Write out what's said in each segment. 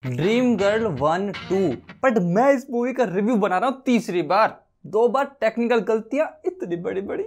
Dream girl 1-2। But मैं इस movie का रिव्यू बना रहा हूं तीसरी बार। 2 बार टेक्निकल गलतियां इतनी बड़ी बड़ी,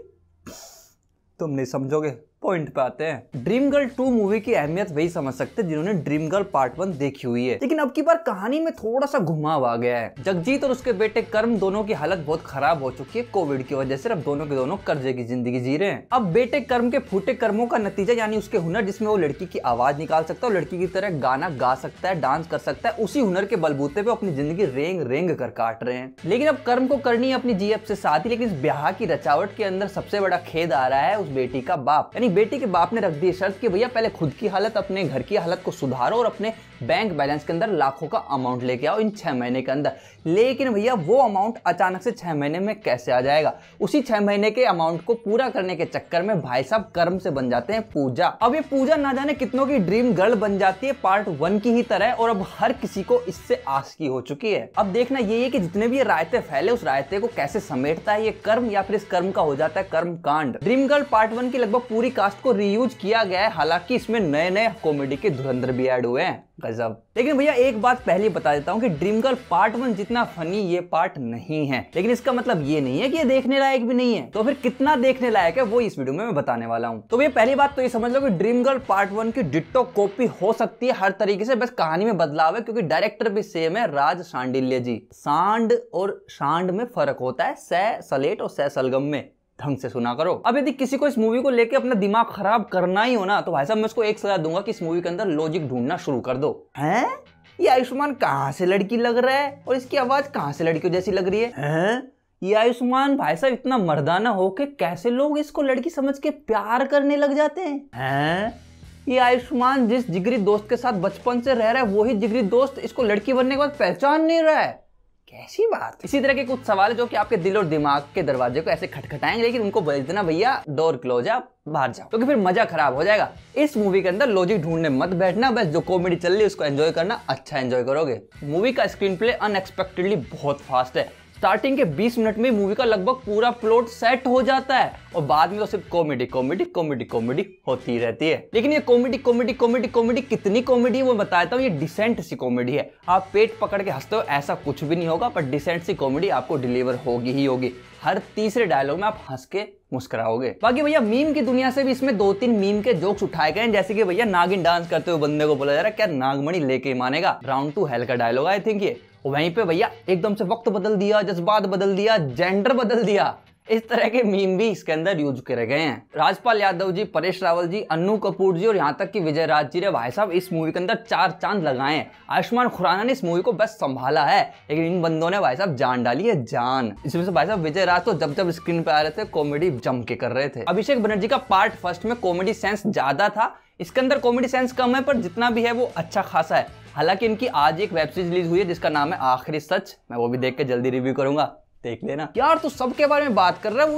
तुम नहीं समझोगे। पॉइंट पे आते हैं। ड्रीम गर्ल 2 मूवी की अहमियत वही समझ सकते हैं जिन्होंने ड्रीम गर्ल पार्ट 1 देखी हुई है, लेकिन अब की बार कहानी में थोड़ा सा घुमाव आ गया है। जगजीत और उसके बेटे कर्म दोनों की हालत बहुत खराब हो चुकी है कोविड की वजह से। अब दोनों के दोनों कर्जे की जिंदगी जी रहे हैं। अब बेटे कर्म के फूटे कर्मों का नतीजा यानी उसके हुनर, जिसमें वो लड़की की आवाज निकाल सकता है और लड़की की तरह गाना गा सकता है, डांस कर सकता है, उसी हुनर के बलबूते पे अपनी जिंदगी रेंग रेंग कर काट रहे हैं। लेकिन अब कर्म को करनी है अपनी जीएफ से शादी, लेकिन इस ब्याह की रचावट के अंदर सबसे बड़ा खेद आ रहा है उस बेटी का बाप। यानी बेटी के बाप ने दी शर्त कि भैया पहले खुद की हालत, अपने घर की हालत को सुधारो और अपने बैंक बैलेंस के अंदर लाखों का अमाउंट लेके आओ इन 6 महीने के अंदर। लेकिन भैया वो अमाउंट अचानक से 6 महीने में कैसे आ जाएगा? उसी 6 महीने के अमाउंट को पूरा करने के चक्कर में भाई साहब कर्म से बन जाते हैं पूजा। अब ये पूजा ना जाने कितनों की ड्रीम गर्ल बन जाती है पार्ट 1 की ही तरह, और अब हर किसी को इससे आस की हो चुकी है। अब देखना ये है कि जितने भी ये रायते फैले उस रायते को कैसे समेटता है ये कर्म, या फिर इस कर्म का हो जाता है कर्म कांड। ड्रीम गर्ल पार्ट 1 की लगभग पूरी कास्ट को रीयूज किया गया है, हालांकि इसमें नए नए कॉमेडी के धुरंधर भी ऐड हुए हैं। गजब। लेकिन भैया एक बात पहले बता देता हूं कि ड्रीम गर्ल पार्ट 1 जितना फनी ये पार्ट नहीं है, लेकिन इसका मतलब ये नहीं है कि ये देखने लायक भी नहीं है। तो फिर कितना देखने लायक है वो इस वीडियो में मैं बताने वाला हूं। तो भैया पहली बात तो ये समझ लो कि ड्रीम गर्ल पार्ट 1 की डिट्टो कॉपी हो सकती है हर तरीके से, बस कहानी में बदलाव है क्योंकि डायरेक्टर भी सेम है, राज शांडिल्य जी। सांड और शांड में फर्क होता है, सै सलेट और सै सलगम में। ढंग से सुना करो। अब यदि किसी को इस मूवी को लेके अपना दिमाग खराब करना ही हो ना, तो भाई साहब मैं उसको एक सलाह दूंगा कि इस मूवी के अंदर लॉजिक ढूंढना शुरू कर दो। हैं? ये आयुष्मान कहां से लड़की लग रहा है और इसकी आवाज कहां से लड़कियों जैसी लग रही है? हैं? ये आयुष्मान भाई साहब इतना मर्दाना होके कैसे लोग इसको लड़की समझ के प्यार करने लग जाते हैं? हैं? ये आयुष्मान जिस जिगरी दोस्त के साथ बचपन से रह रहा है वही जिगरी दोस्त इसको लड़की बनने के बाद पहचान नहीं रहा है। कैसी बात? इसी तरह के कुछ सवाल है जो कि आपके दिल और दिमाग के दरवाजे को ऐसे खटखटाएंगे, लेकिन उनको बोल देना भैया डोर क्लोज, आप बाहर जाओ, क्योंकि फिर मजा खराब हो जाएगा। इस मूवी के अंदर लॉजिक ढूंढने मत बैठना, बस जो कॉमेडी चल रही है उसको एंजॉय करना, अच्छा एंजॉय करोगे। मूवी का स्क्रीन प्ले अनएक्सपेक्टेडली बहुत फास्ट है। स्टार्टिंग के 20 मिनट में मूवी का लगभग पूरा प्लॉट सेट हो जाता है और बाद में तो सिर्फ कॉमेडी कॉमेडी कॉमेडी कॉमेडी होती रहती है। लेकिन ये कॉमेडी कॉमेडी कॉमेडी कॉमेडी कितनी कॉमेडी है वो बताता हूँ। ये डिसेंट सी कॉमेडी है, आप पेट पकड़ के हंसते हो ऐसा कुछ भी नहीं होगा, पर डिसेंट सी कॉमेडी आपको डिलीवर होगी ही होगी। हर तीसरे डायलॉग में आप हंस के मुस्कुराओगे। बाकी भैया मीम की दुनिया से भी इसमें 2-3 मीम के जोक्स उठाए गए हैं, जैसे कि भैया नागिन डांस करते हुए बंदे को बोला जा रहा है क्या नागमणि लेके मानेगा, राउंड टू हेल का डायलॉग आई थिंक ये। वहीं पे भैया एकदम से वक्त बदल दिया, जज्बात बदल दिया, जेंडर बदल दिया, इस तरह के मीम भी इसके अंदर यूज करे गए हैं। राजपाल यादव जी, परेश रावल जी, अन्नू कपूर जी और यहाँ तक कि विजय राज जी ने भाई साहब इस मूवी के अंदर 4 चांद लगाए हैं। आयुष्मान खुराना ने इस मूवी को बस संभाला है, लेकिन इन बंदों ने भाई साहब जान डाली है, जान। इसमें से भाई साहब विजय राज तो जब जब स्क्रीन पे आ रहे थे कॉमेडी जम के कर रहे थे। अभिषेक बनर्जी का पार्ट फर्स्ट में कॉमेडी सेंस ज्यादा था, इसके अंदर कॉमेडी सेंस कम है, पर जितना भी है वो अच्छा खासा है। हालांकि इनकी आज एक वेब सीरीज रिलीज हुई है जिसका नाम है आखिरी सच, मैं वो भी देख के जल्दी रिव्यू करूंगा, देख लेना। यार तू सबके बारे में बात कर रहा है,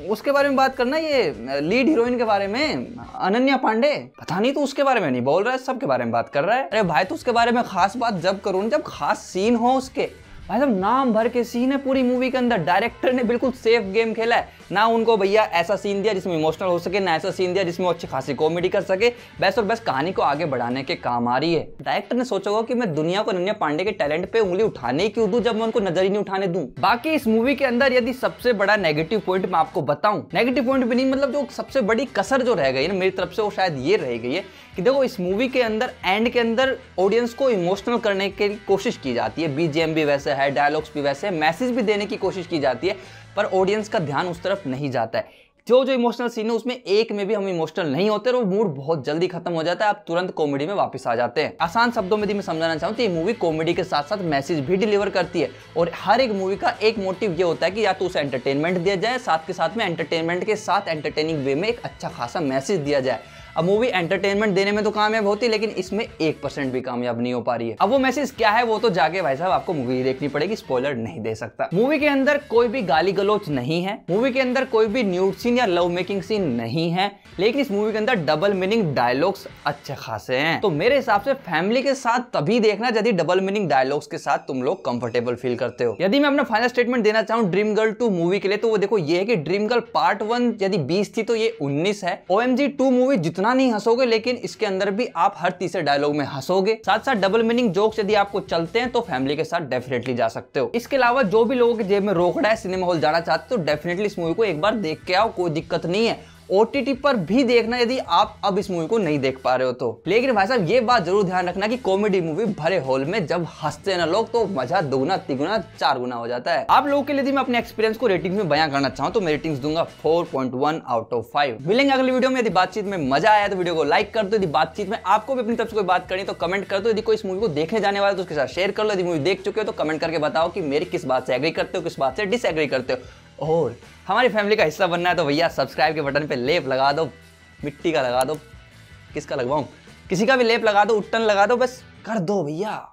उसके बारे में बात करना, ये लीड हीरोइन के बारे में अनन्या पांडे, पता नहीं तू उसके बारे में नहीं बोल रहा है, सबके बारे में बात कर रहा है। अरे भाई तो उसके बारे में खास बात जब करूँ जब खास सीन हो उसके। भाई साहब नाम भर के सीन है पूरी मूवी के अंदर, डायरेक्टर ने बिल्कुल सेफ गेम खेला है। ना उनको भैया ऐसा सीन दिया जिसमें इमोशनल हो सके, ना ऐसा सीन दिया जिसमें वो अच्छी खासी कॉमेडी कर सके, बस और बस कहानी को आगे बढ़ाने के काम आ रही है। डायरेक्टर ने सोचा होगा कि मैं दुनिया को अनन्या पांडे के टैलेंट पे उंगली उठाने ही क्यों दूं जब मैं उनको नजर ही नहीं उठाने दूं। बाकी इस मूवी के अंदर यदि सबसे बड़ा नेगेटिव पॉइंट मैं आपको बताऊं, नेगेटिव पॉइंट भी नहीं, मतलब जो सबसे बड़ी कसर जो रह गई है मेरी तरफ से वो शायद ये रह गई है कि देखो इस मूवी के अंदर एंड के अंदर ऑडियंस को इमोशनल करने की कोशिश की जाती है, बीजीएम भी वैसे है, डायलॉग्स भी वैसे है, मैसेज भी देने की कोशिश की जाती है, पर ऑडियंस का ध्यान उस तरफ नहीं जाता है। जो इमोशनल सीन है उसमें एक में भी हम इमोशनल नहीं होते और मूड बहुत जल्दी खत्म हो जाता है, आप तुरंत कॉमेडी में वापस आ जाते हैं। आसान शब्दों में यदि मैं समझाना चाहूँ तो ये मूवी कॉमेडी के साथ साथ मैसेज भी डिलीवर करती है, और हर एक मूवी का एक मोटिव ये होता है कि या तो उसे एंटरटेनमेंट दिया जाए, साथ के साथ में एंटरटेनमेंट के साथ एंटरटेनिंग वे में एक अच्छा खासा मैसेज दिया जाए। अब मूवी एंटरटेनमेंट देने में तो कामयाब होती है, लेकिन इसमें 1% भी कामयाब नहीं हो पा रही है। अब वो मैसेज क्या है वो तो जाके भाई साहब आपको मूवी देखनी पड़ेगी, स्पॉइलर नहीं दे सकता। मूवी के अंदर कोई भी गाली गलौच नहीं है, मूवी के अंदर कोई भी न्यूड सीन या लव मेकिंग सीन नहीं है, लेकिन इस मूवी के अंदर डबल मीनिंग डायलॉग्स अच्छे खासे हैं। तो मेरे हिसाब से फैमिली के साथ तभी देखना यदि डबल मीनिंग डायलॉग्स के साथ तुम लोग कंफर्टेबल फील करते हो। यदि मैं अपना फाइनल स्टेटमेंट देना चाहूँ ड्रीम गर्ल 2 मूवी के लिए, तो वो देखो ये है कि ड्रीम गर्ल पार्ट 1 यदि 20 थी तो ये 19 है। OMG 2 मूवी जितना उतना नहीं हंसोगे, लेकिन इसके अंदर भी आप हर तीसरे डायलॉग में हंसोगे। साथ साथ डबल मीनिंग जोक्स यदि आपको चलते हैं तो फैमिली के साथ डेफिनेटली जा सकते हो। इसके अलावा जो भी लोगों के जेब में रोकड़ा है, सिनेमा हॉल जाना चाहते हो, डेफिनेटली इस मूवी को एक बार देख के आओ, कोई दिक्कत नहीं है। OTT पर भी देखना यदि आप अब इस मूवी को नहीं देख पा रहे हो तो। लेकिन भाई साहब ये बात जरूर ध्यान रखना कि कॉमेडी मूवी भरे हॉल में जब हंसते ना लोग तो मजा दोगुना तिगुना 4 गुना हो जाता है। आप लोगों के लिए यदि मैं अपने एक्सपीरियंस को रेटिंग्स में बयां करना चाहूं तो मैं रेटिंग्स दूंगा 4.1 आउट ऑफ 5। मिलेंगे अगली वीडियो में। यदि बातचीत में मजा आया तो वीडियो को लाइक कर दो। यदि बातचीत में आपको भी अपनी तरफ से कोई बात करनी तो कमेंट कर दो। यदि कोई इस मूवी को देखने जाने वाला तो उसके साथ शेयर कर लो। यदि मूवी देख चुके हो तो कमेंट करके बताओ कि मेरी किस बात से एग्री करते हो, किस बात से डिसएग्री करते हो। और हमारी फैमिली का हिस्सा बनना है तो भैया सब्सक्राइब के बटन पे लेप लगा दो, मिट्टी का लगा दो, किसका लगवाऊं, किसी का भी लेप लगा दो, उट्टन लगा दो, बस कर दो भैया।